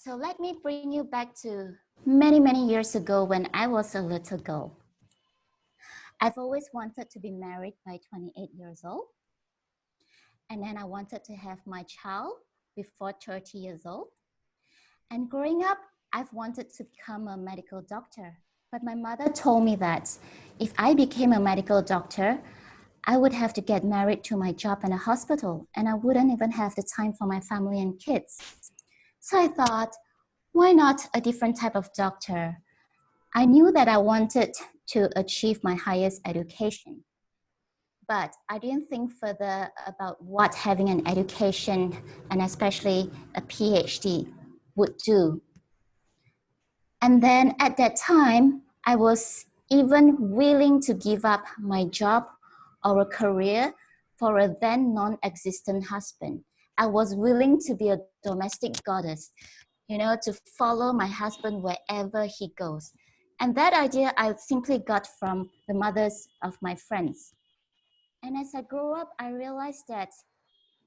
So let me bring you back to many, many years ago when I was a little girl. I've always wanted to be married by 28 years old. And then I wanted to have my child before 30 years old. And growing up, I've wanted to become a medical doctor. But my mother told me that if I became a medical doctor, I would have to get married to my job in a hospital, and I wouldn't even have the time for my family and kids. So I thought, why not a different type of doctor? I knew that I wanted to achieve my highest education, but I didn't think further about what having an education, and especially a PhD, would do. And then at that time, I was even willing to give up my job or a career for a then non-existent husband. I was willing to be a domestic goddess, to follow my husband wherever he goes. And that idea I simply got from the mothers of my friends. And as I grew up, I realized that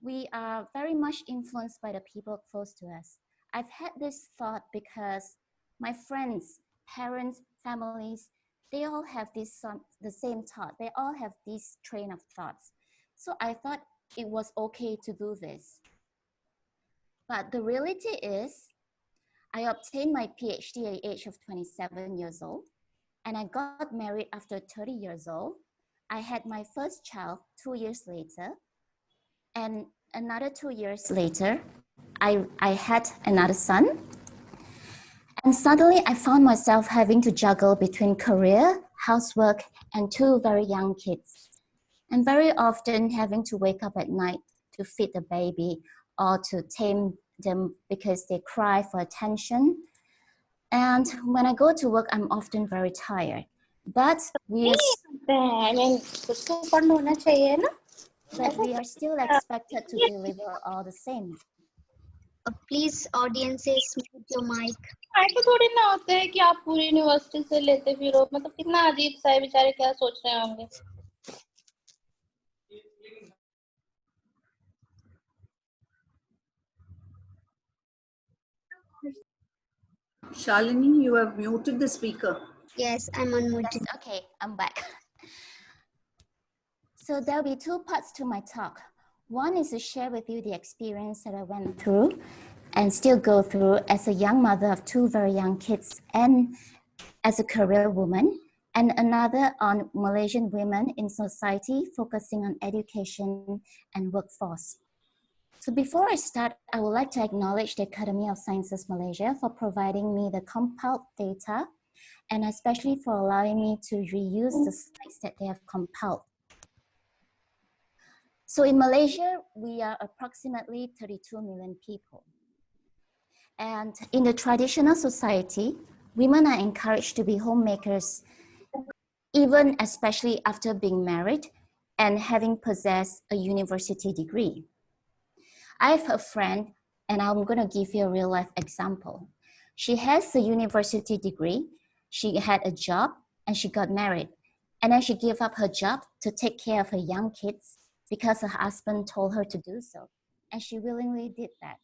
we are very much influenced by the people close to us. I've had this thought because my friends, parents, families, they all have the same thought. They all have this train of thoughts. So I thought it was okay to do this. But the reality is, I obtained my PhD at the age of 27 years old, and I got married after 30 years old. I had my first child 2 years later, and another 2 years later, I had another son. And suddenly I found myself having to juggle between career, housework, and 2 very young kids. And very often having to wake up at night to feed the baby or to tame them because they cry for attention. And when I go to work, I'm often very tired. But we are still expected to deliver all the same. Please, audiences, mute your mic. ऐसा थोड़ी ना होता है कि आप पूरी university से लेते फिरो, मतलब कितना अजीब सा है, बेचारे क्या सोच रहे होंगे. Shalini, you have muted the speaker. Yes, I'm unmuted. Yes, okay, I'm back. So there'll be 2 parts to my talk. One is to share with you the experience that I went through and still go through as a young mother of 2 very young kids and as a career woman, and another on Malaysian women in society, focusing on education and workforce. So before I start, I would like to acknowledge the Academy of Sciences Malaysia for providing me the compiled data, and especially for allowing me to reuse the slides that they have compiled. So in Malaysia, we are approximately 32 million people. And in the traditional society, women are encouraged to be homemakers, even especially after being married and having possessed a university degree. I have a friend, and I'm going to give you a real life example. She has a university degree, she had a job, and she got married. And then she gave up her job to take care of her young kids because her husband told her to do so. And she willingly did that.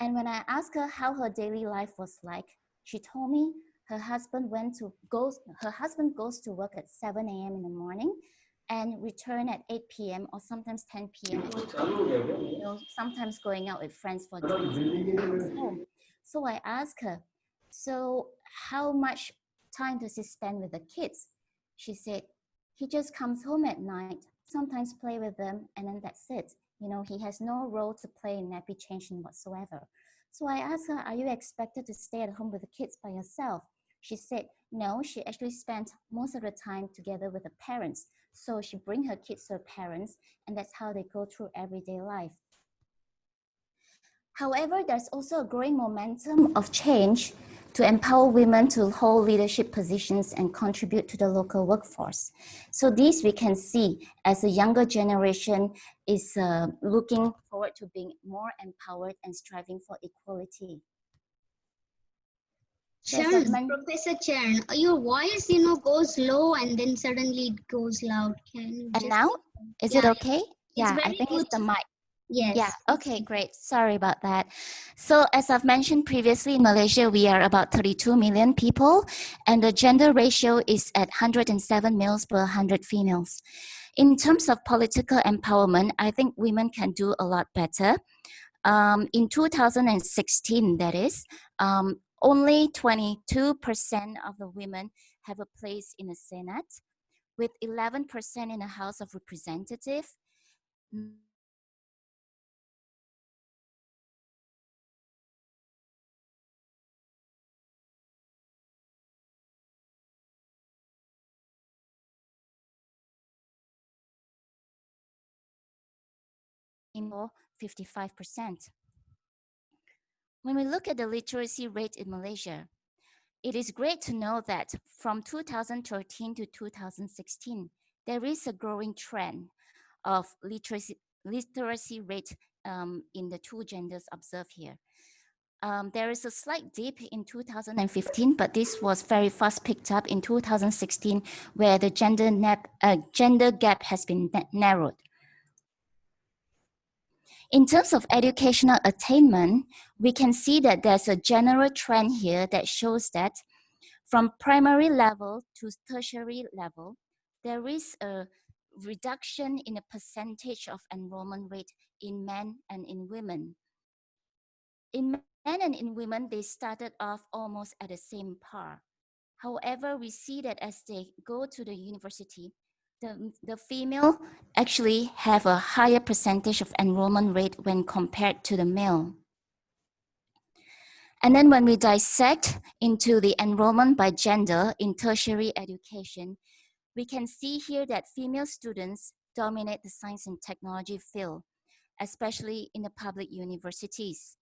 And when I asked her how her daily life was like, she told me her husband goes to work at 7 a.m. in the morning and return at 8 p.m. or sometimes 10 p.m. Sometimes going out with friends for drinks and then comes home. So I asked her, so how much time does he spend with the kids? She said, he just comes home at night, sometimes play with them, and then that's it. He has no role to play in nappy changing whatsoever. So I asked her, are you expected to stay at home with the kids by yourself? She said, no, she actually spent most of the time together with the parents. So she brings her kids to her parents, and that's how they go through everyday life. However, there's also a growing momentum of change to empower women to hold leadership positions and contribute to the local workforce. So these we can see as the younger generation is looking forward to being more empowered and striving for equality. Chern, Professor Chern, your voice, goes low and then suddenly it goes loud. Can you and now, is it okay? It's Yeah, I think good. it's the mic. Yes. Yeah, okay, great. Sorry about that. So, as I've mentioned previously, in Malaysia, we are about 32 million people, and the gender ratio is at 107 males per 100 females. In terms of political empowerment, I think women can do a lot better. In 2016, that is, only 22% of the women have a place in the Senate, with 11% in the House of Representatives. For 55%. When we look at the literacy rate in Malaysia, it is great to know that from 2013 to 2016, there is a growing trend of literacy rate in the two genders observed here. There is a slight dip in 2015, but this was very fast picked up in 2016, where the gender gap has been narrowed. In terms of educational attainment, we can see that there's a general trend here that shows that from primary level to tertiary level, there is a reduction in the percentage of enrollment rate in men and in women. In men and in women, they started off almost at the same par. However, we see that as they go to the university, the female actually have a higher percentage of enrollment rate when compared to the male. And then when we dissect into the enrollment by gender in tertiary education, we can see here that female students dominate the science and technology field, especially in the public universities.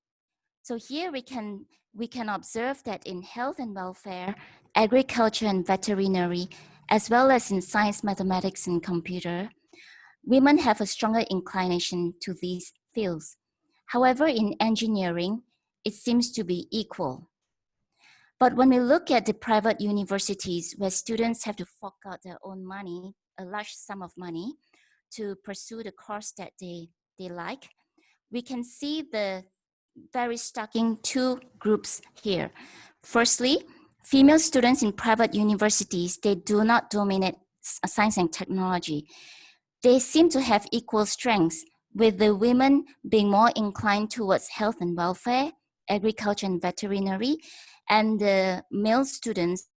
So here we can observe that in health and welfare, agriculture and veterinary, as well as in science, mathematics, and computer, women have a stronger inclination to these fields. However, in engineering, it seems to be equal. But when we look at the private universities where students have to fork out their own money, a large sum of money, to pursue the course that they like, we can see the very striking two groups here. Firstly, female students in private universities, they do not dominate science and technology. They seem to have equal strengths, with the women being more inclined towards health and welfare, agriculture and veterinary, and the male students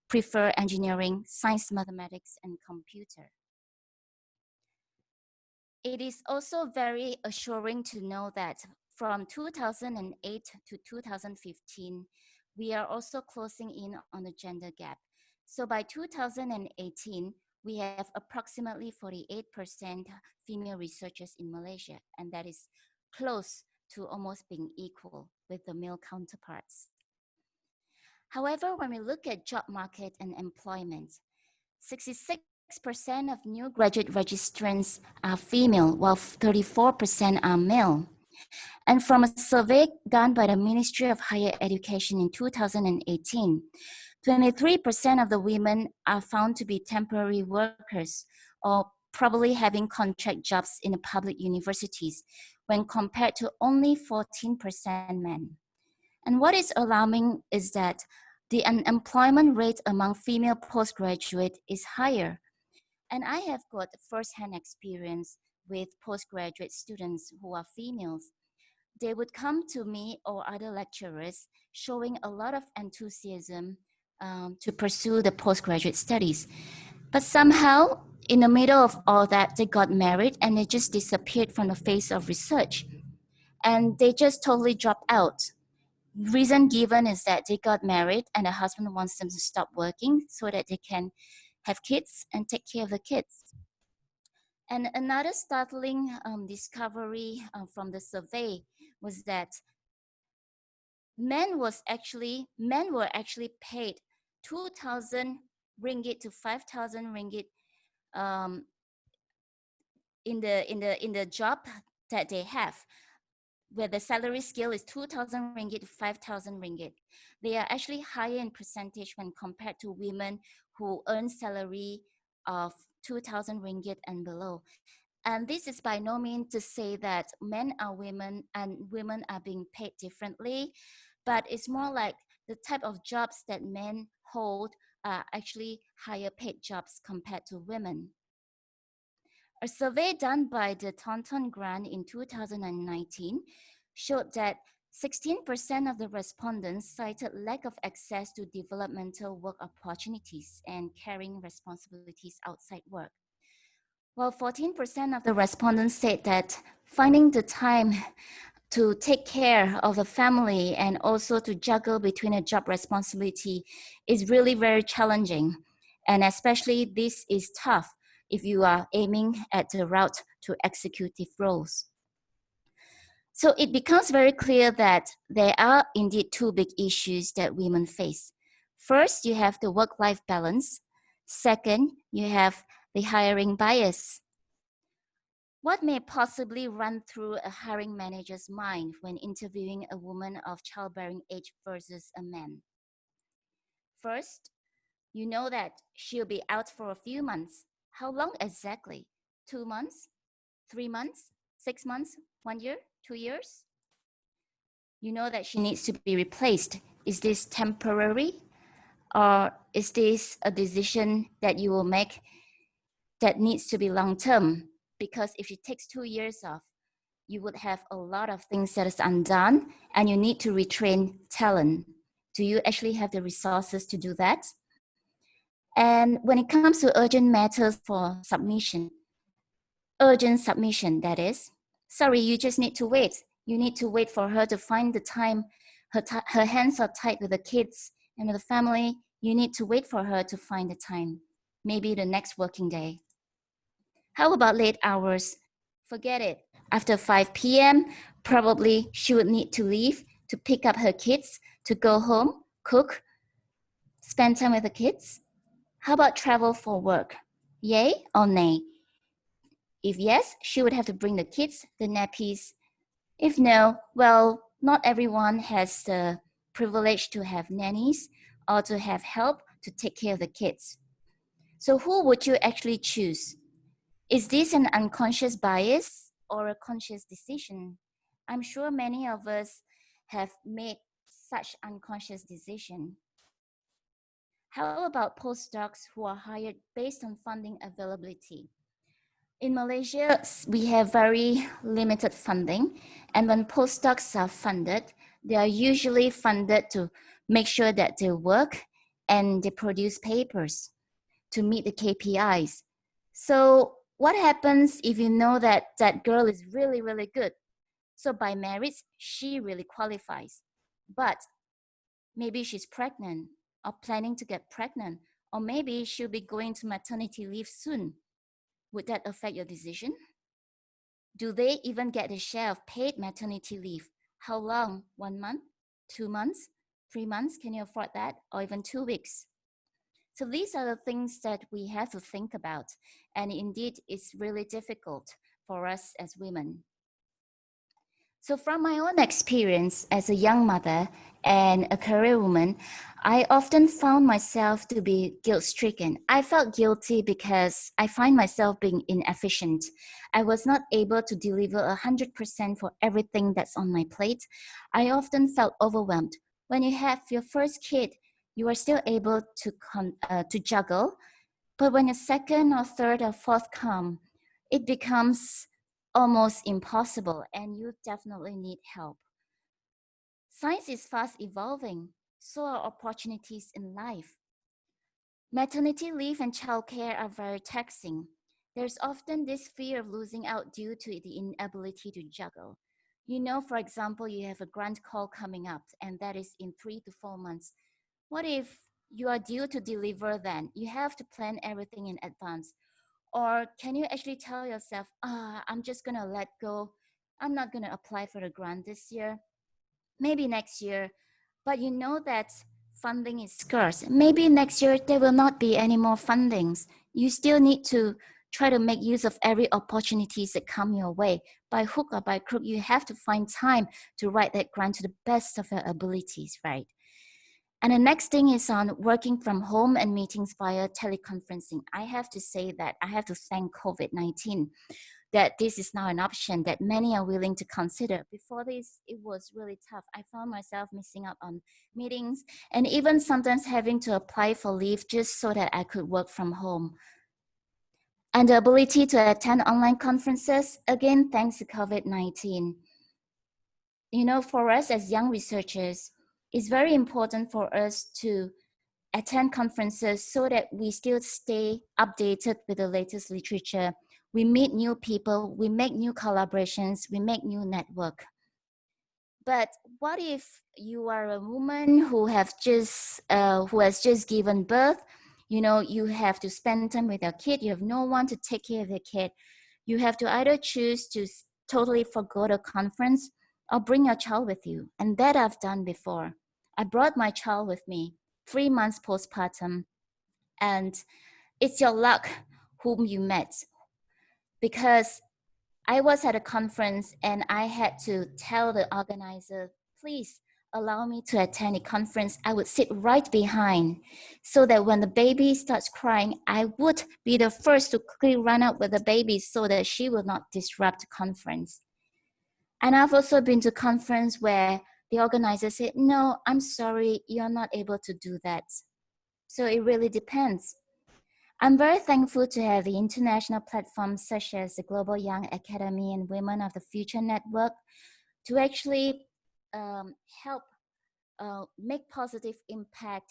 prefer engineering, science, mathematics, and computer. It is also very assuring to know that from 2008 to 2015, we are also closing in on the gender gap. So by 2018, we have approximately 48% female researchers in Malaysia, and that is close to almost being equal with the male counterparts. However, when we look at job market and employment, 66% of new graduate registrants are female, while 34% are male. And from a survey done by the Ministry of Higher Education in 2018, 23% of the women are found to be temporary workers or probably having contract jobs in the public universities when compared to only 14% men. And what is alarming is that the unemployment rate among female postgraduate is higher. And I have got first-hand experience with postgraduate students who are females. They would come to me or other lecturers showing a lot of enthusiasm to pursue the postgraduate studies. But somehow, in the middle of all that, they got married and they just disappeared from the face of research. And they just totally dropped out. Reason given is that they got married and the husband wants them to stop working so that they can have kids and take care of the kids. And another startling discovery from the survey was that men were actually paid 2,000 ringgit to 5,000 ringgit in the job that they have, where the salary scale is 2,000 ringgit to 5,000 ringgit. They are actually higher in percentage when compared to women who earn salary of 2,000 ringgit and below. And this is by no means to say that men are women and women are being paid differently, but it's more like the type of jobs that men hold are actually higher paid jobs compared to women. A survey done by the Taunton Grant in 2019 showed that 16% of the respondents cited lack of access to developmental work opportunities and carrying responsibilities outside work, while 14% of the respondents said that finding the time to take care of the family and also to juggle between a job responsibility is really very challenging. And especially this is tough if you are aiming at the route to executive roles. So it becomes very clear that there are indeed two big issues that women face. First, you have the work-life balance. Second, you have the hiring bias. What may possibly run through a hiring manager's mind when interviewing a woman of childbearing age versus a man? First, you know that she'll be out for a few months. How long exactly? 2 months? 3 months? 6 months? 1 year? 2 years? You know that she needs to be replaced. Is this temporary? Or is this a decision that you will make that needs to be long term? Because if she takes 2 years off, you would have a lot of things that is undone and you need to retrain talent. Do you actually have the resources to do that? And when it comes to urgent matters for submission, urgent submission, that is, sorry, you just need to wait. You need to wait for her to find the time. Her hands are tied with the kids and with the family. You need to wait for her to find the time, maybe the next working day. How about late hours? Forget it. After 5 p.m., probably she would need to leave to pick up her kids, to go home, cook, spend time with the kids. How about travel for work? Yay or nay? If yes, she would have to bring the kids, the nappies. If no, well, not everyone has the privilege to have nannies or to have help to take care of the kids. So who would you actually choose? Is this an unconscious bias or a conscious decision? I'm sure many of us have made such unconscious decision. How about postdocs who are hired based on funding availability? In Malaysia, we have very limited funding, and when postdocs are funded, they are usually funded to make sure that they work and they produce papers to meet the KPIs. So what happens if you know that that girl is really, really good? So by merits, she really qualifies. But maybe she's pregnant or planning to get pregnant, or maybe she'll be going to maternity leave soon. Would that affect your decision? Do they even get a share of paid maternity leave? How long? 1 month? 2 months? 3 months? Can you afford that? Or even 2 weeks? So these are the things that we have to think about. And indeed, it's really difficult for us as women. So from my own experience as a young mother and a career woman, I often found myself to be guilt-stricken. I felt guilty because I find myself being inefficient. I was not able to deliver 100% for everything that's on my plate. I often felt overwhelmed. When you have your first kid, you are still able to juggle, but when your second or third or fourth come, it becomes almost impossible, and you definitely need help. Science is fast evolving, so are opportunities in life. Maternity leave and childcare are very taxing. There's often this fear of losing out due to the inability to juggle. You know, for example, you have a grant call coming up, and that is in 3 to 4 months. What if you are due to deliver then? You have to plan everything in advance. Or can you actually tell yourself, I'm just going to let go. I'm not going to apply for the grant this year, maybe next year. But you know that funding is scarce. Maybe next year there will not be any more fundings. You still need to try to make use of every opportunities that come your way. By hook or by crook, you have to find time to write that grant to the best of your abilities, right? And the next thing is on working from home and meetings via teleconferencing. I have to say that I have to thank COVID-19. that this is now an option that many are willing to consider. Before this, it was really tough. I found myself missing out on meetings and even sometimes having to apply for leave just so that I could work from home. And the ability to attend online conferences, again, thanks to COVID-19. You know, for us as young researchers, it's very important for us to attend conferences so that we still stay updated with the latest literature. We meet new people, we make new collaborations, we make new network. But what if you are a woman who has just given birth? You know, you have to spend time with your kid. You have no one to take care of your kid. You have to either choose to totally forgo the conference or bring your child with you. And that I've done before. I brought my child with me, 3 months postpartum. And it's your luck whom you met. Because I was at a conference and I had to tell the organizer, please allow me to attend a conference. I would sit right behind so that when the baby starts crying, I would be the first to quickly run out with the baby so that she will not disrupt the conference. And I've also been to conference where the organizer said, no, I'm sorry, you're not able to do that. So it really depends. I'm very thankful to have the international platforms such as the Global Young Academy and Women of the Future Network to actually help make positive impact.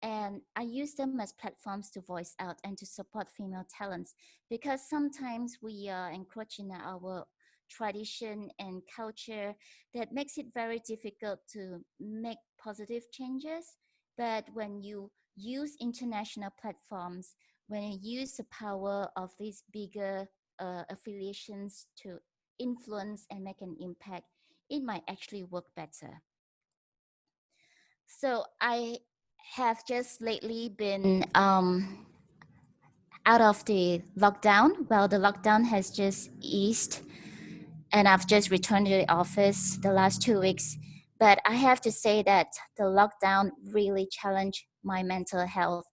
And I use them as platforms to voice out and to support female talents, because sometimes we are encroaching on our tradition and culture that makes it very difficult to make positive changes. But when you use international platforms, when you use the power of these bigger affiliations to influence and make an impact, it might actually work better. So I have just lately been out of the lockdown. Well, the lockdown has just eased and I've just returned to the office the last 2 weeks. But I have to say that the lockdown really challenged my mental health.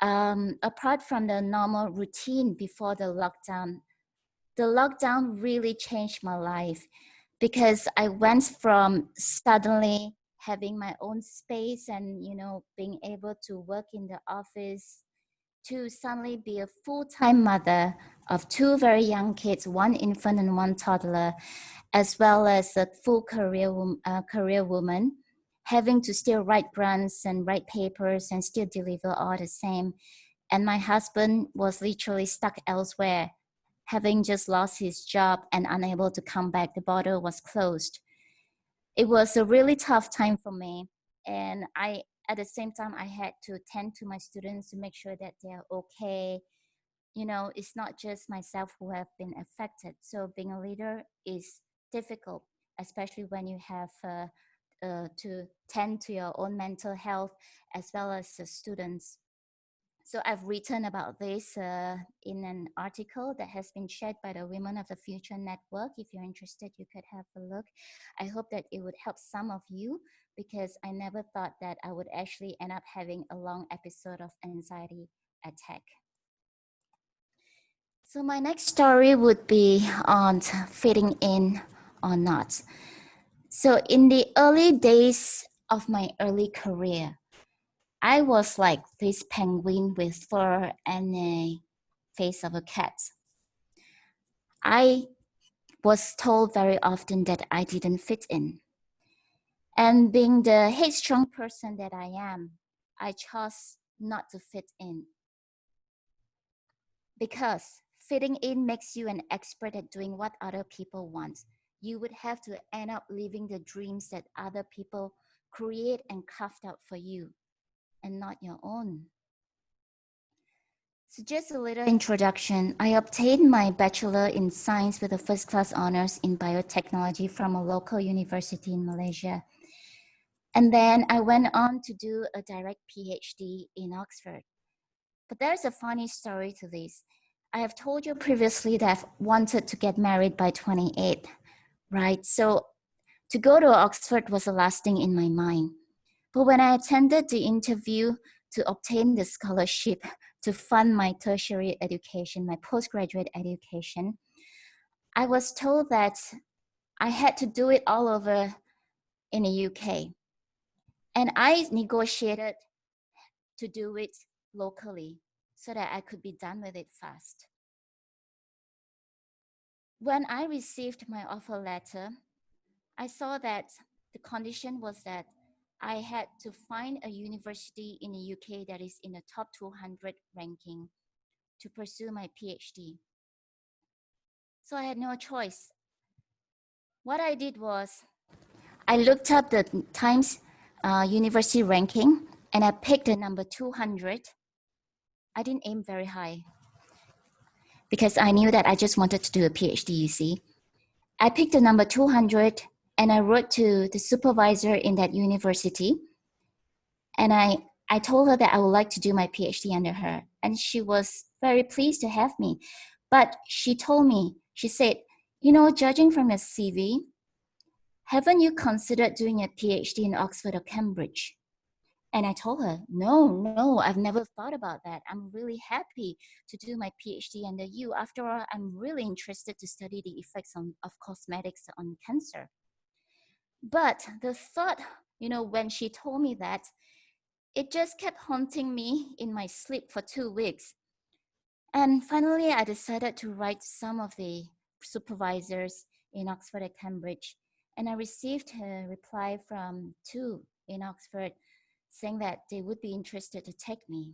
Apart from the normal routine before the lockdown really changed my life, because I went from suddenly having my own space and, you know, being able to work in the office to suddenly be a full-time mother of 2 very young kids, 1 infant and 1 toddler, as well as a full career woman, having to still write grants and write papers and still deliver all the same. And my husband was literally stuck elsewhere, having just lost his job and unable to come back. The border was closed. It was a really tough time for me. And at the same time, I had to tend to my students to make sure that they're okay. You know, it's not just myself who have been affected. So being a leader is difficult, especially when you have to tend to your own mental health as well as the students. So I've written about this in an article that has been shared by the Women of the Future Network. If you're interested, you could have a look. I hope that it would help some of you, because I never thought that I would actually end up having a long episode of anxiety attack. So my next story would be on fitting in or not. So in the early days of my early career, I was like this penguin with fur and a face of a cat. I was told very often that I didn't fit in. And being the headstrong person that I am, I chose not to fit in. Because fitting in makes you an expert at doing what other people want. You would have to end up living the dreams that other people create and carved out for you, and not your own. So just a little introduction. I obtained my bachelor in science with a first class honors in biotechnology from a local university in Malaysia. And then I went on to do a direct PhD in Oxford. But there's a funny story to this. I have told you previously that I've wanted to get married by 28, right? So to go to Oxford was the last thing in my mind. But when I attended the interview to obtain the scholarship to fund my tertiary education, my postgraduate education, I was told that I had to do it all over in the UK. And I negotiated to do it locally so that I could be done with it fast. When I received my offer letter, I saw that the condition was that I had to find a university in the UK that is in the top 200 ranking to pursue my PhD. So I had no choice. What I did was I looked up the Times university ranking and I picked the number 200. I didn't aim very high because I knew that I just wanted to do a PhD, you see. I picked the number 200 and I wrote to the supervisor in that university. And I told her that I would like to do my PhD under her. And she was very pleased to have me. But she told me, she said, you know, judging from your CV, haven't you considered doing a PhD in Oxford or Cambridge? And I told her, no, I've never thought about that. I'm really happy to do my PhD under you. After all, I'm really interested to study the effects of cosmetics on cancer. But the thought, you know, when she told me that, it just kept haunting me in my sleep for 2 weeks. And finally, I decided to write some of the supervisors in Oxford and Cambridge. And I received a reply from 2 in Oxford saying that they would be interested to take me.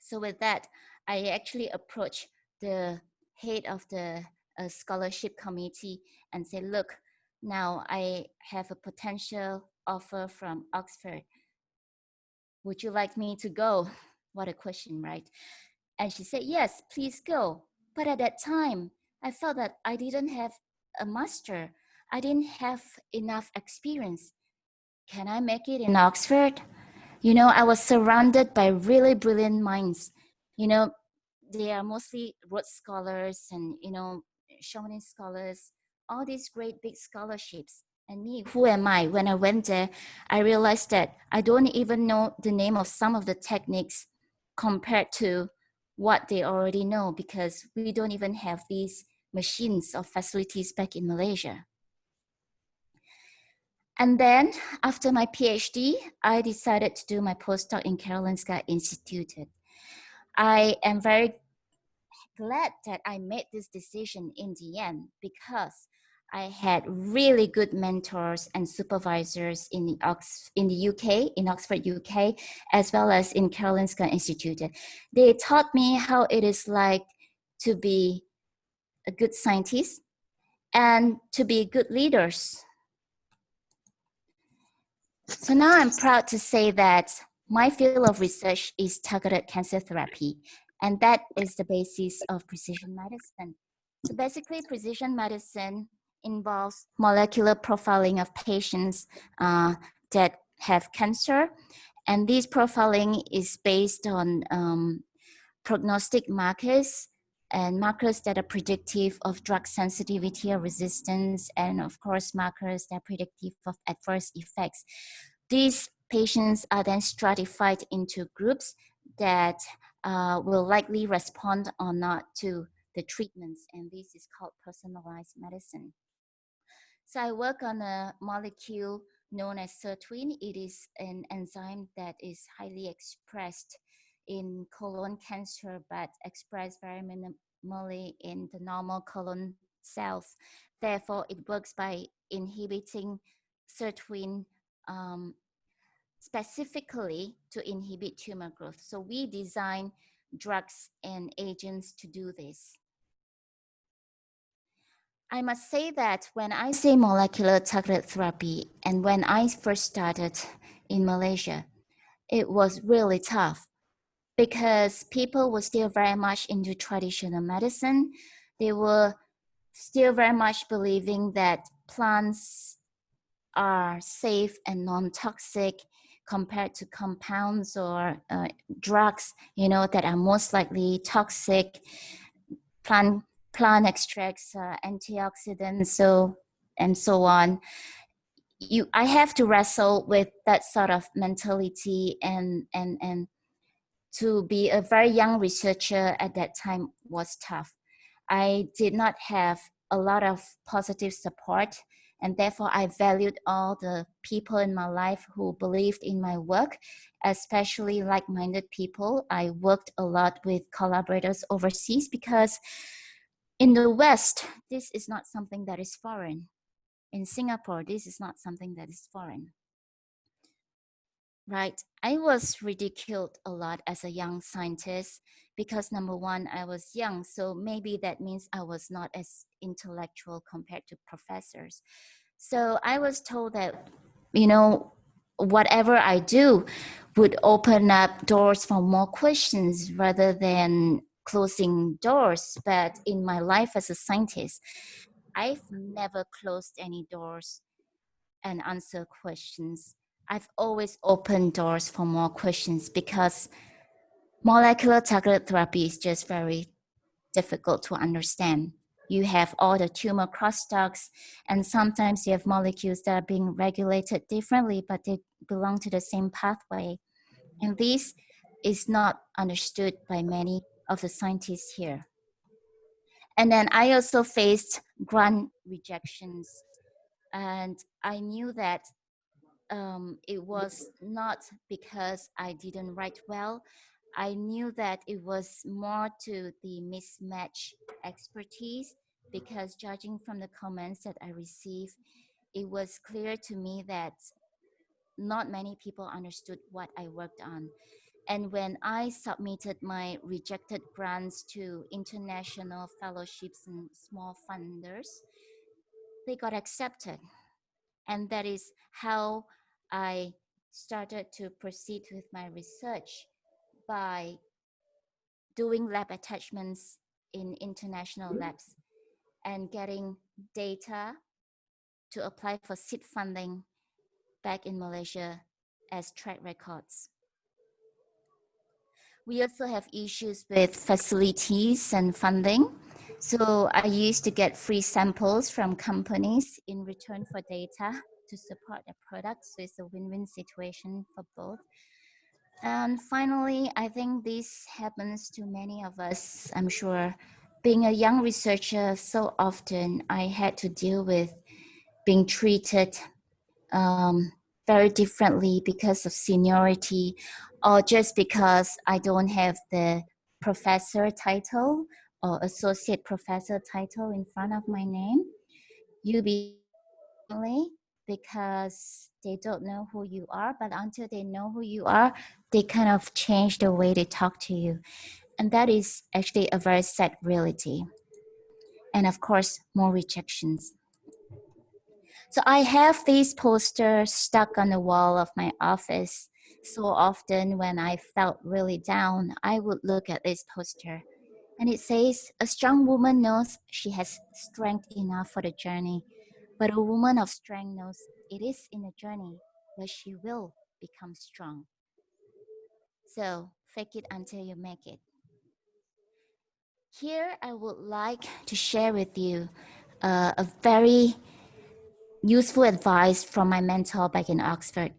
So with that, I actually approached the head of the scholarship committee and said, look, now I have a potential offer from Oxford. Would you like me to go? What a question, right? And she said, yes, please go. But at that time, I felt that I didn't have a master. I didn't have enough experience. Can I make it in Oxford? You know, I was surrounded by really brilliant minds. You know, they are mostly Rhodes scholars and, you know, Chamonix scholars, all these great big scholarships. And me, who am I? When I went there, I realized that I don't even know the name of some of the techniques compared to what they already know, because we don't even have these machines or facilities back in Malaysia. And then after my PhD, I decided to do my postdoc in Karolinska Institute. I am very glad that I made this decision in the end because I had really good mentors and supervisors in the UK, in Oxford, UK, as well as in Karolinska Institute. They taught me how it is like to be a good scientist and to be good leaders. So now I'm proud to say that my field of research is targeted cancer therapy, and that is the basis of precision medicine. So basically, precision medicine involves molecular profiling of patients that have cancer, and this profiling is based on prognostic markers and markers that are predictive of drug sensitivity or resistance, and of course, markers that are predictive of adverse effects. These patients are then stratified into groups that will likely respond or not to the treatments, and this is called personalized medicine. So I work on a molecule known as sirtuin. It is an enzyme that is highly expressed in colon cancer, but expressed very minimally in the normal colon cells. Therefore, it works by inhibiting sirtuin specifically to inhibit tumor growth. So we design drugs and agents to do this. I must say that when I say molecular targeted therapy and when I first started in Malaysia, it was really tough because people were still very much into traditional medicine. They were still very much believing that plants are safe and non-toxic compared to compounds or drugs, you know, that are most likely toxic. Plant extracts, antioxidants, and so on. I have to wrestle with that sort of mentality, and to be a very young researcher at that time was tough. I did not have a lot of positive support, and therefore I valued all the people in my life who believed in my work, especially like-minded people. I worked a lot with collaborators overseas because in the West, this is not something that is foreign. In Singapore, this is not something that is foreign. Right. I was ridiculed a lot as a young scientist because number one, I was young. So maybe that means I was not as intellectual compared to professors. So I was told that, whatever I do would open up doors for more questions rather than closing doors. But in my life as a scientist, I've never closed any doors and answer questions. I've always opened doors for more questions because molecular targeted therapy is just very difficult to understand. You have all the tumor crosstalks, and sometimes you have molecules that are being regulated differently, but they belong to the same pathway. And this is not understood by many of the scientists here. And then I also faced grant rejections, and I knew that it was not because I didn't write well. I knew that it was more to the mismatch expertise, because judging from the comments that I received, it was clear to me that not many people understood what I worked on. And when I submitted my rejected grants to international fellowships and small funders, they got accepted. And that is how I started to proceed with my research by doing lab attachments in international labs and getting data to apply for seed funding back in Malaysia as track records. We also have issues with facilities and funding. So I used to get free samples from companies in return for data to support their products. So it's a win-win situation for both. And finally, I think this happens to many of us, I'm sure. Being a young researcher, so often I had to deal with being treated very differently because of seniority, or just because I don't have the professor title or associate professor title in front of my name. You be differently because they don't know who you are, but until they know who you are, they kind of change the way they talk to you. And that is actually a very sad reality. And of course, more rejections. So I have these posters stuck on the wall of my office. So often when I felt really down, I would look at this poster. And it says, a strong woman knows she has strength enough for the journey, but a woman of strength knows it is in the journey where she will become strong. So fake it until you make it. Here I would like to share with you a very useful advice from my mentor back in Oxford.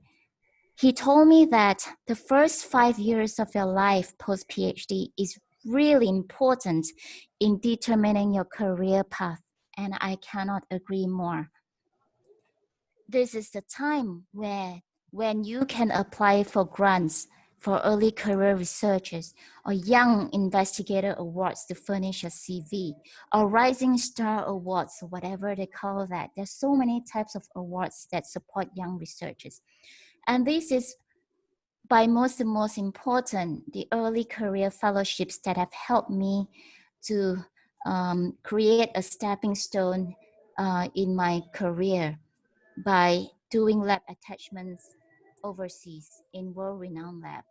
He told me that the first 5 years of your life post-PhD is really important in determining your career path, and I cannot agree more. This is the time when you can apply for grants for early career researchers, or young investigator awards to furnish your CV, or rising star awards, or whatever they call that. There's so many types of awards that support young researchers. And this is by the most important, the early career fellowships that have helped me to create a stepping stone in my career by doing lab attachments overseas in world-renowned lab.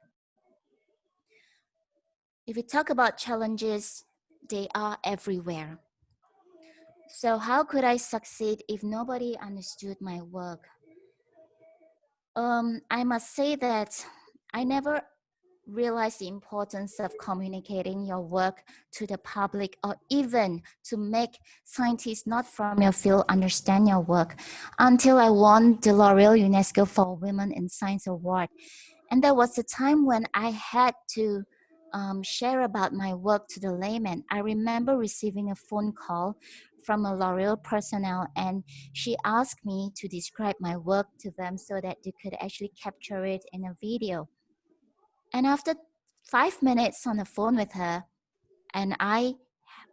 If we talk about challenges, they are everywhere. So how could I succeed if nobody understood my work? I must say that I never realized the importance of communicating your work to the public, or even to make scientists not from your field understand your work, until I won the L'Oreal UNESCO for Women in Science Award. And there was a time when I had to share about my work to the layman. I remember receiving a phone call from a L'Oreal personnel, and she asked me to describe my work to them so that they could actually capture it in a video. And after 5 minutes on the phone with her, and I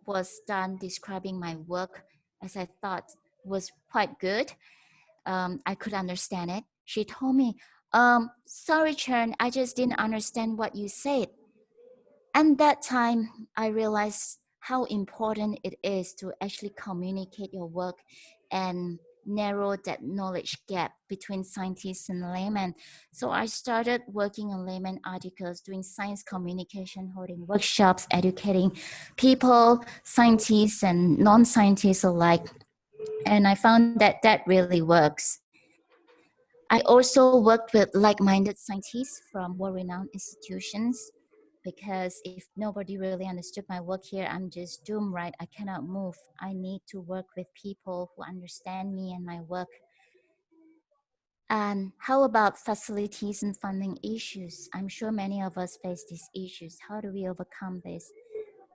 was done describing my work as I thought was quite good, I could understand it. She told me, sorry, Chern, I just didn't understand what you said. And that time, I realized how important it is to actually communicate your work and narrow that knowledge gap between scientists and laymen. So I started working on layman articles, doing science communication, holding workshops, educating people, scientists and non-scientists alike. And I found that that really works. I also worked with like-minded scientists from world-renowned institutions, because if nobody really understood my work here, I'm just doomed, right? I cannot move. I need to work with people who understand me and my work. And how about facilities and funding issues? I'm sure many of us face these issues. How do we overcome this?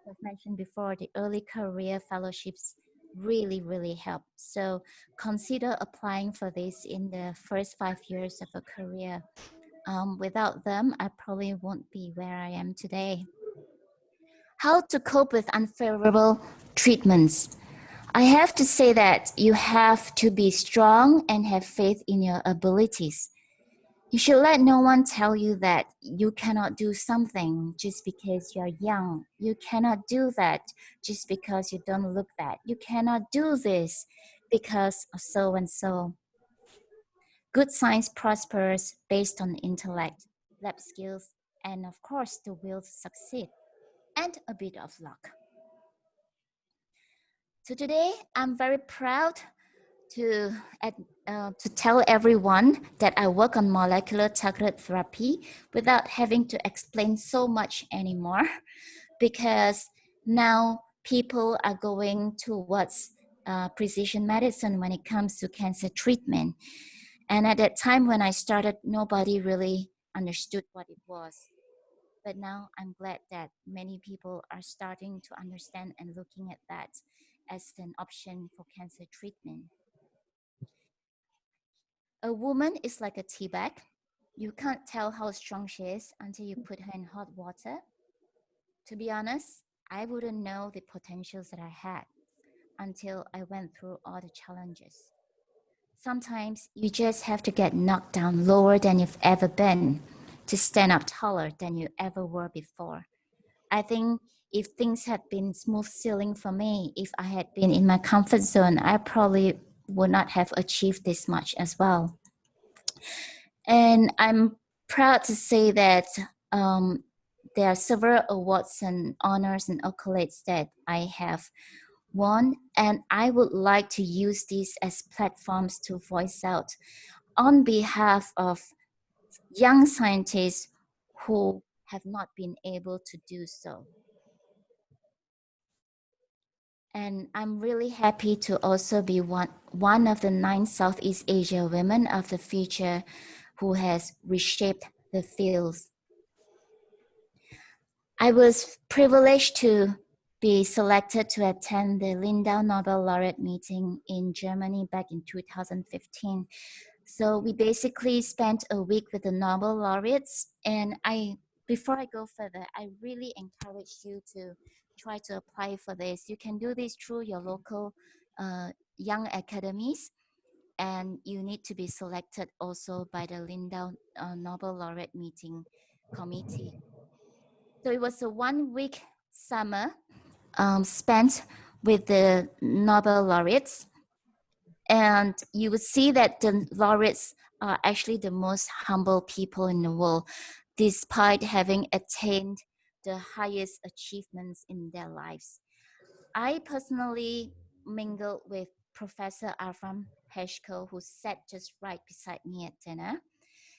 As mentioned before, the early career fellowships really help. So consider applying for this in the first 5 years of a career. Without them, I probably won't be where I am today. How to cope with unfavorable treatments. I have to say that you have to be strong and have faith in your abilities. You should let no one tell you that you cannot do something just because you're young. You cannot do that just because you don't look that. You cannot do this because of so and so. Good science prospers based on intellect, lab skills, and of course the will to succeed, and a bit of luck. So today, I'm very proud to, to tell everyone that I work on molecular targeted therapy without having to explain so much anymore, because now people are going towards precision medicine when it comes to cancer treatment. And at that time when I started, nobody really understood what it was. But now I'm glad that many people are starting to understand and looking at that as an option for cancer treatment. A woman is like a tea bag. You can't tell how strong she is until you put her in hot water. To be honest, I wouldn't know the potentials that I had until I went through all the challenges. Sometimes you just have to get knocked down lower than you've ever been to stand up taller than you ever were before. I think if things had been smooth sailing for me, if I had been in my comfort zone, I probably would not have achieved this much as well. And I'm proud to say that there are several awards and honors and accolades that I have won, and I would like to use these as platforms to voice out on behalf of young scientists who have not been able to do so. And I'm really happy to also be one of the 9 Southeast Asia women of the future who has reshaped the fields. I was privileged to be selected to attend the Lindau Nobel Laureate meeting in Germany back in 2015. So we basically spent a week with the Nobel laureates, and before I go further, I really encourage you to try to apply for this. You can do this through your local young academies, and you need to be selected also by the Lindau Nobel Laureate meeting committee. So it was a 1-week summer spent with the Nobel laureates. And you would see that the laureates are actually the most humble people in the world, despite having attained the highest achievements in their lives. I personally mingled with Professor Avram Peshko, who sat just right beside me at dinner.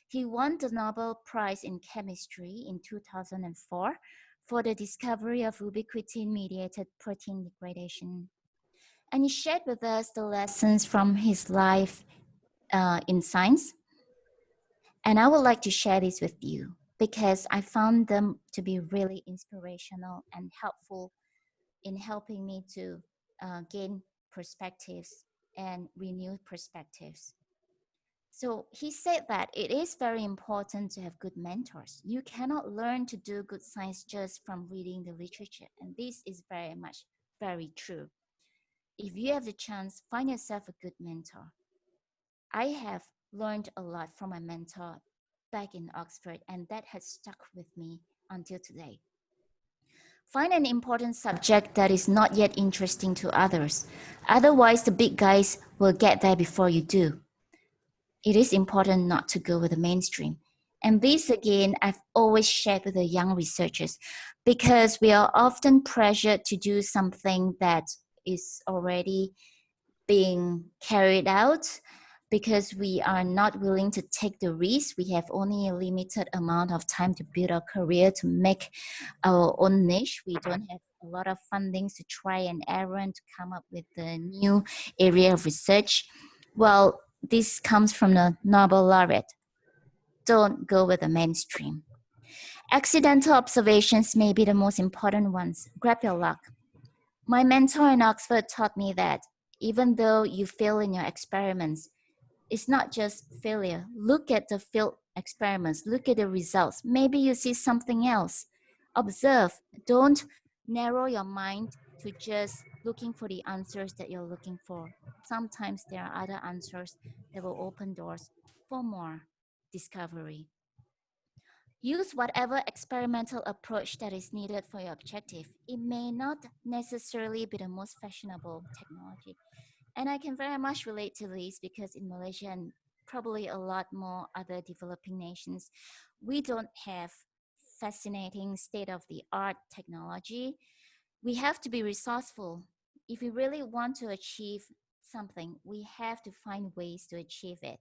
He won the Nobel Prize in Chemistry in 2004 for the discovery of ubiquitin-mediated protein degradation. And he shared with us the lessons from his life in science. And I would like to share this with you because I found them to be really inspirational and helpful in helping me to gain perspectives and renewed perspectives. So he said that it is very important to have good mentors. You cannot learn to do good science just from reading the literature. And this is very true. If you have the chance, find yourself a good mentor. I have learned a lot from my mentor back in Oxford, and that has stuck with me until today. Find an important subject that is not yet interesting to others. Otherwise, the big guys will get there before you do. It is important not to go with the mainstream. And this, again, I've always shared with the young researchers, because we are often pressured to do something that is already being carried out, because we are not willing to take the risk. We have only a limited amount of time to build our career, to make our own niche. We don't have a lot of fundings to try and error and to come up with the new area of research. Well, this comes from the Nobel laureate. Don't go with the mainstream. Accidental observations may be the most important ones. Grab your luck. My mentor in Oxford taught me that even though you fail in your experiments, it's not just failure. Look at the failed experiments. Look at the results. Maybe you see something else. Observe. Don't narrow your mind to just looking for the answers that you're looking for. Sometimes there are other answers that will open doors for more discovery. Use whatever experimental approach that is needed for your objective. It may not necessarily be the most fashionable technology. And I can very much relate to this, because in Malaysia and probably a lot more other developing nations, we don't have fascinating state-of-the-art technology. We have to be resourceful. If we really want to achieve something, we have to find ways to achieve it.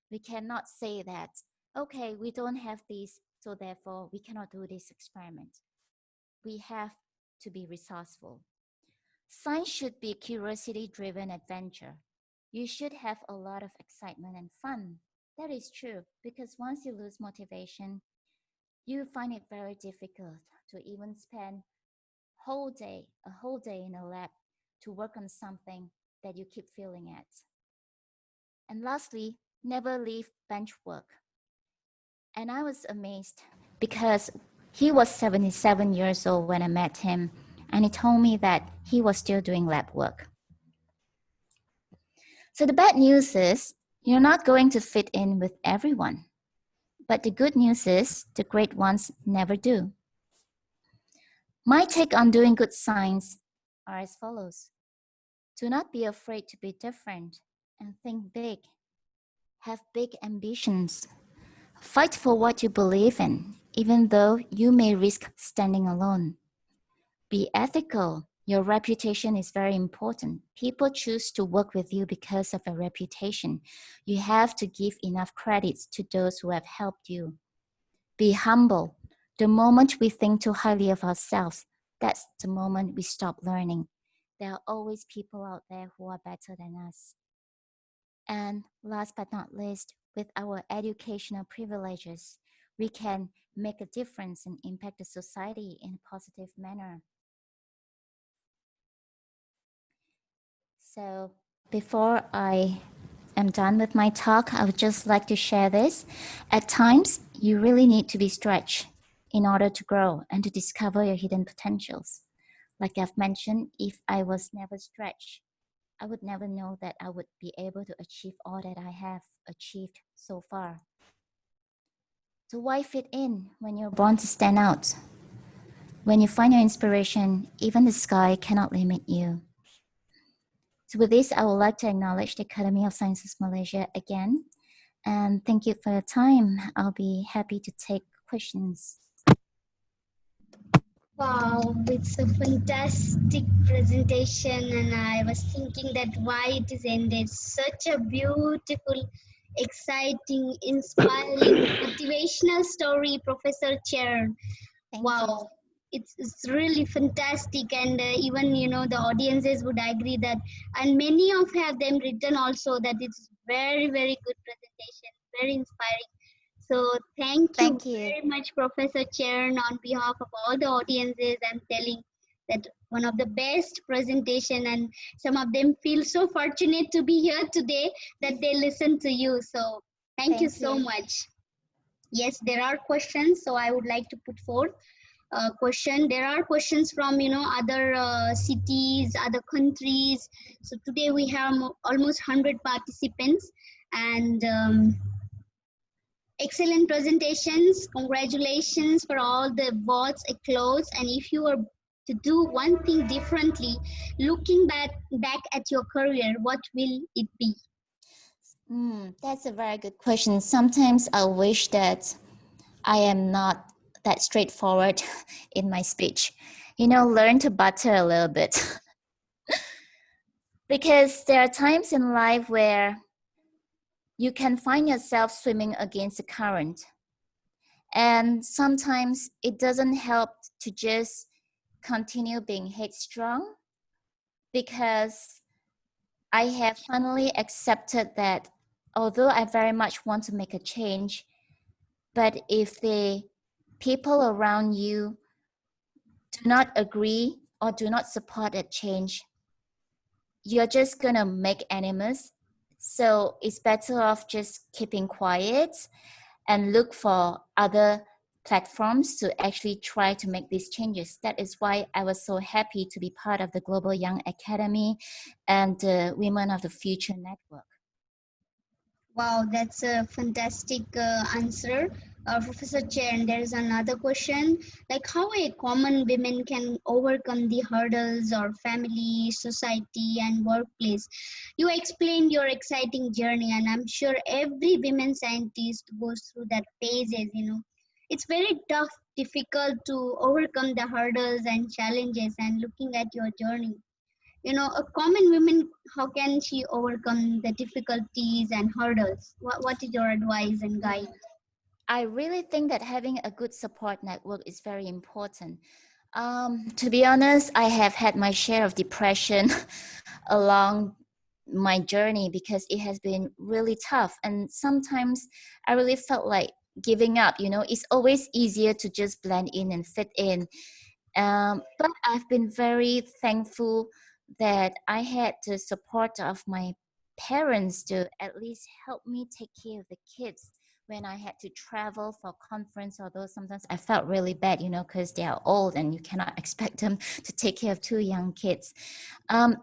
We cannot say that, okay, we don't have this, so therefore we cannot do this experiment. We have to be resourceful. Science should be curiosity-driven adventure. You should have a lot of excitement and fun. That is true, because once you lose motivation, you find it very difficult to even spend a whole day in a lab to work on something that you keep failing at. And lastly, never leave bench work. And I was amazed, because he was 77 years old when I met him, and he told me that he was still doing lab work. So the bad news is you're not going to fit in with everyone. But the good news is the great ones never do. My take on doing good science are as follows. Do not be afraid to be different and think big. Have big ambitions. Fight for what you believe in, even though you may risk standing alone. Be ethical. Your reputation is very important. People choose to work with you because of a reputation. You have to give enough credits to those who have helped you. Be humble. The moment we think too highly of ourselves, that's the moment we stop learning. There are always people out there who are better than us. And last but not least, with our educational privileges, we can make a difference and impact the society in a positive manner. So before I am done with my talk, I would just like to share this. At times, you really need to be stretched in order to grow and to discover your hidden potentials. Like I've mentioned, if I was never stretched, I would never know that I would be able to achieve all that I have achieved so far. So why fit in when you're born to stand out? When you find your inspiration, even the sky cannot limit you. So with this, I would like to acknowledge the Academy of Sciences Malaysia again. And thank you for your time. I'll be happy to take questions. Wow, it's a fantastic presentation, and I was thinking that why it is ended. Such a beautiful, exciting, inspiring, motivational story, Professor Chern. Thank Wow, you. it's really fantastic, and even the audiences would agree that, and many of have them written also that it's very good presentation, very inspiring. So thank you Thank you. very much, Professor Chern, on behalf of all the audiences. I'm telling that one of the best presentation, and some of them feel so fortunate to be here today that they listen to you. So thank you so much. Yes, there are questions, so I would like to put forth a question. There are questions from other cities, other countries. So today we have almost 100 participants, and excellent presentations. Congratulations for all the votes closed. And if you were to do one thing differently, looking back at your career, what will it be? That's a very good question. Sometimes I wish that I am not that straightforward in my speech. Learn to butter a little bit. Because there are times in life where you can find yourself swimming against the current. And sometimes it doesn't help to just continue being headstrong, because I have finally accepted that although I very much want to make a change, but if the people around you do not agree or do not support that change, you're just gonna make enemies. So it's better off just keeping quiet and look for other platforms to actually try to make these changes. That is why I was so happy to be part of the Global Young Academy and the Women of the Future Network. Wow, that's a fantastic answer. Professor Chern, there is another question, like how a common women can overcome the hurdles or family, society, and workplace. You explained your exciting journey, and I'm sure every women scientist goes through that phases. It's very tough, difficult to overcome the hurdles and challenges, and looking at your journey, a common woman, how can she overcome the difficulties and hurdles? What is your advice and guide? I really think that having a good support network is very important. To be honest, I have had my share of depression along my journey because it has been really tough. And sometimes I really felt like giving up. It's always easier to just blend in and fit in. But I've been very thankful that I had the support of my parents to at least help me take care of the kids when I had to travel for conference. Although sometimes I felt really bad, because they are old and you cannot expect them to take care of two young kids.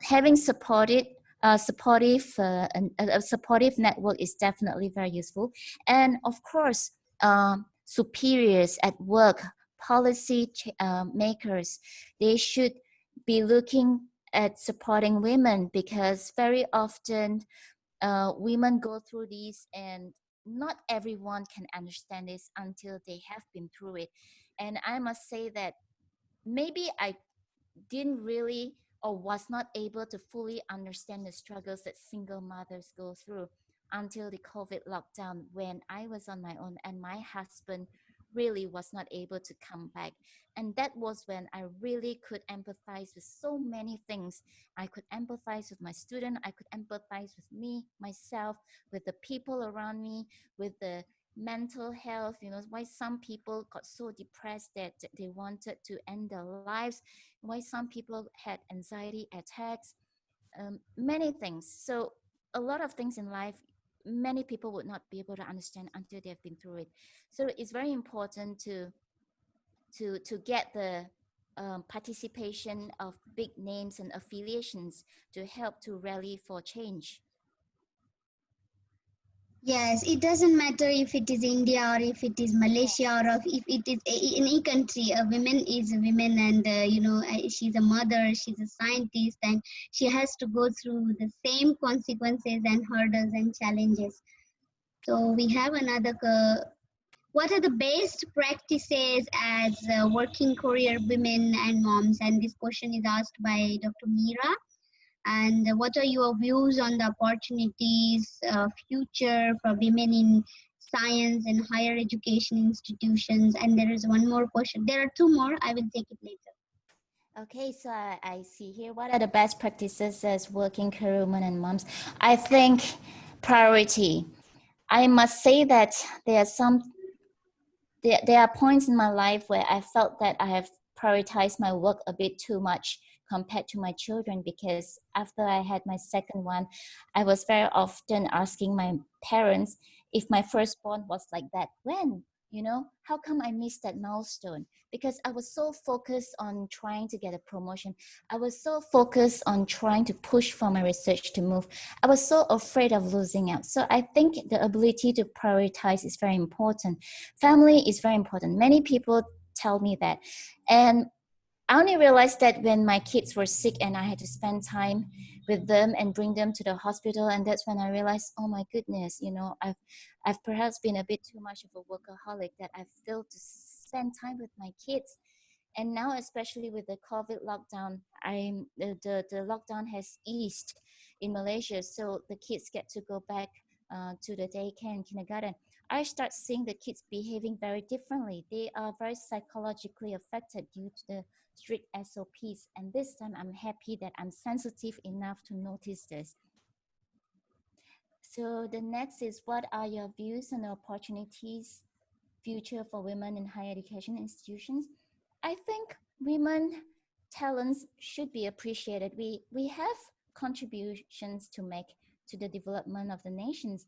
Having a supportive network is definitely very useful. And of course, superiors at work, policy makers, they should be looking at supporting women, because very often women go through these and not everyone can understand this until they have been through it. And I must say that maybe I didn't really or was not able to fully understand the struggles that single mothers go through until the COVID lockdown, when I was on my own and my husband really was not able to come back. And that was when I really could empathize with so many things. I could empathize with my student, I could empathize with me, myself, with the people around me, with the mental health, why some people got so depressed that they wanted to end their lives, why some people had anxiety attacks, many things. So a lot of things in life, many people would not be able to understand until they've been through it. So it's very important to get the participation of big names and affiliations to help to rally for change. Yes, it doesn't matter if it is India or if it is Malaysia or if it is any country. A woman is a woman, and she's a mother, she's a scientist, and she has to go through the same consequences and hurdles and challenges. So we have another. What are the best practices as working career women and moms? And this question is asked by Dr. Meera. And what are your views on the opportunities, future for women in science and higher education institutions? And there is one more question. There are two more. I will take it later. Okay, so I see here, what are the best practices as working career women and moms? I think priority. I must say that there are points in my life where I felt that I have prioritize my work a bit too much compared to my children, because after I had my second one, I was very often asking my parents, if my firstborn was like that, when? You know, how come I missed that milestone? Because I was so focused on trying to get a promotion. I was so focused on trying to push for my research to move. I was so afraid of losing out. So I think the ability to prioritize is very important. Family is very important. Many people tell me that. And I only realized that when my kids were sick and I had to spend time with them and bring them to the hospital. And that's when I realized, oh my goodness, you know, I've perhaps been a bit too much of a workaholic, that I've failed to spend time with my kids. And now, especially with the COVID lockdown, the lockdown has eased in Malaysia, so the kids get to go back to the daycare and kindergarten. I start seeing the kids behaving very differently. They are very psychologically affected due to the strict SOPs. And this time I'm happy that I'm sensitive enough to notice this. So the next is, what are your views on the opportunities future for women in higher education institutions? I think women talents should be appreciated. We have contributions to make to the development of the nations.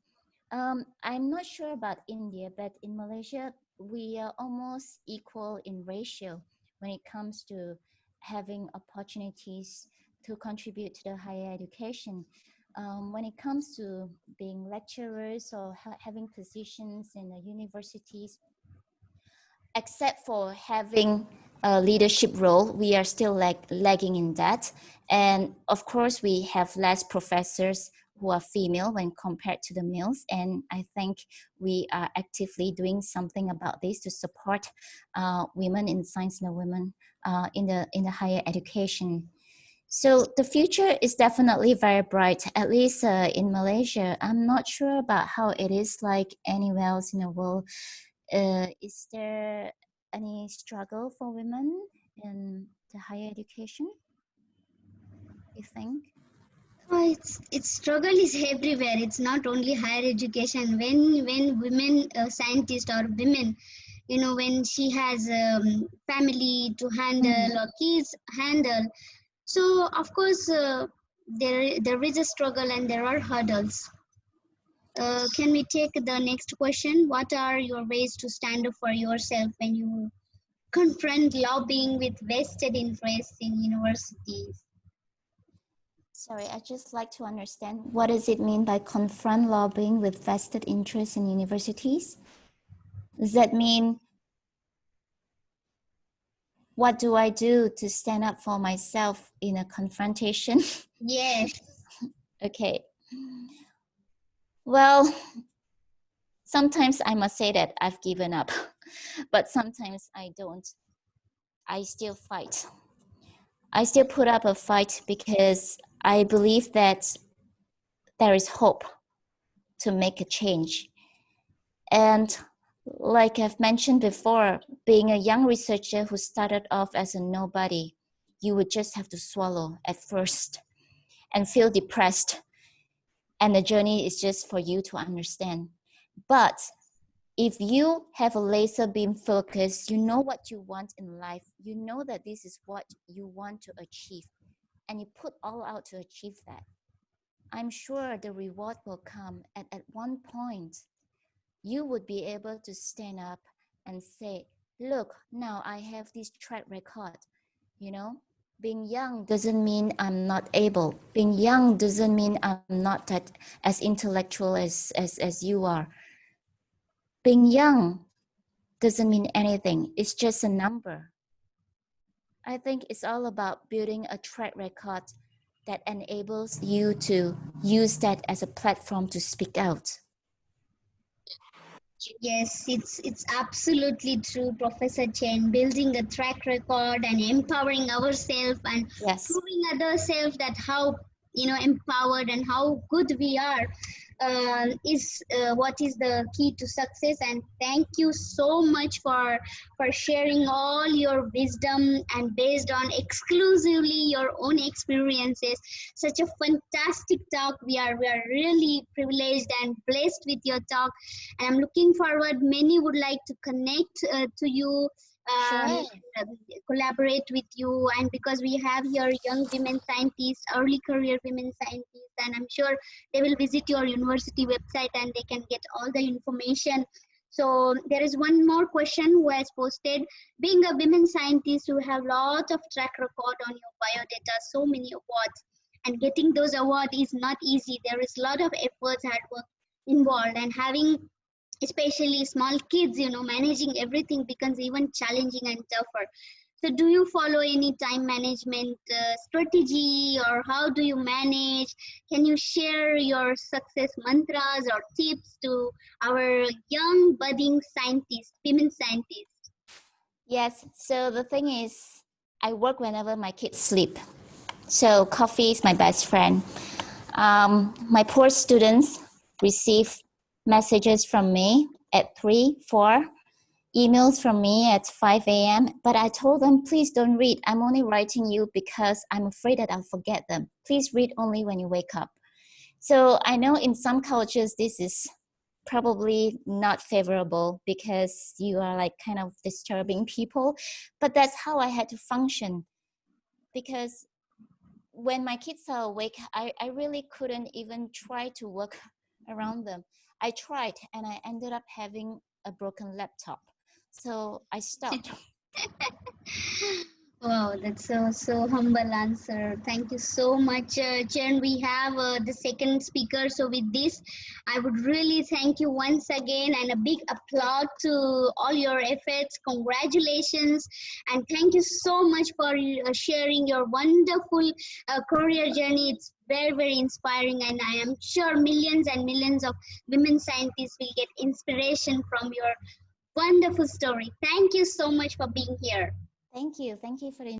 I'm not sure about India, but in Malaysia, we are almost equal in ratio when it comes to having opportunities to contribute to the higher education. When it comes to being lecturers or having positions in the universities, except for having a leadership role, we are still lagging in that. And of course, we have less professors who are female when compared to the males. And I think we are actively doing something about this to support women in science and women in the higher education. So the future is definitely very bright, at least in Malaysia. I'm not sure about how it is like anywhere else in the world. Is there any struggle for women in the higher education, you think? Oh, it's struggle is everywhere. It's not only higher education. When women scientists or women, you know, when she has family to handle or kids handle, so of course there is a struggle and there are hurdles. Can we take the next question? What are your ways to stand up for yourself when you confront lobbying with vested interests in universities? Sorry, I just like to understand, what does it mean by confront lobbying with vested interests in universities? Does that mean, what do I do to stand up for myself in a confrontation? Yes. Okay. Well, sometimes I must say that I've given up, but sometimes I don't. I still fight. I still put up a fight because I believe that there is hope to make a change. And like I've mentioned before, being a young researcher who started off as a nobody, you would just have to swallow at first and feel depressed. And the journey is just for you to understand. But if you have a laser beam focus, you know what you want in life, you know that this is what you want to achieve, and you put all out to achieve that, I'm sure the reward will come. At one point, you would be able to stand up and say, look, now I have this track record. You know, being young doesn't mean I'm not able. Being young doesn't mean I'm not that as intellectual as you are. Being young doesn't mean anything. It's just a number. I think it's all about building a track record that enables you to use that as a platform to speak out. Yes, it's absolutely true, Professor Chen. Building a track record and empowering ourselves and Yes. proving ourselves that how empowered and how good we are is what is the key to success. And thank you so much for sharing all your wisdom and based on exclusively your own experiences. Such a fantastic talk. We are really privileged and blessed with your talk, and I'm looking forward. Many would like to connect to you Sure. collaborate with you, and because we have here young women scientists, early career women scientists, and I'm sure they will visit your university website and they can get all the information. So there is one more question who has posted, being a women scientist, you have lot of track record on your biodata, so many awards, and getting those awards is not easy. There is a lot of efforts, hard work involved, and having especially small kids, managing everything becomes even challenging and tougher. So do you follow any time management strategy, or how do you manage? Can you share your success mantras or tips to our young budding scientists, women scientists? Yes. So the thing is, I work whenever my kids sleep. So coffee is my best friend. My poor students receive messages from me at 3, 4, emails from me at 5 a.m. But I told them, please don't read. I'm only writing you because I'm afraid that I'll forget them. Please read only when you wake up. So I know in some cultures, this is probably not favorable because you are like kind of disturbing people. But that's how I had to function, because when my kids are awake, I really couldn't even try to work around them. I tried and I ended up having a broken laptop. So I stopped. Wow, that's so humble answer. Thank you so much, Chern. We have the second speaker. So with this, I would really thank you once again, and a big applause to all your efforts. Congratulations, and thank you so much for sharing your wonderful career journey. It's very, very inspiring, and I am sure millions and millions of women scientists will get inspiration from your wonderful story. Thank you so much for being here. Thank you. Thank you for the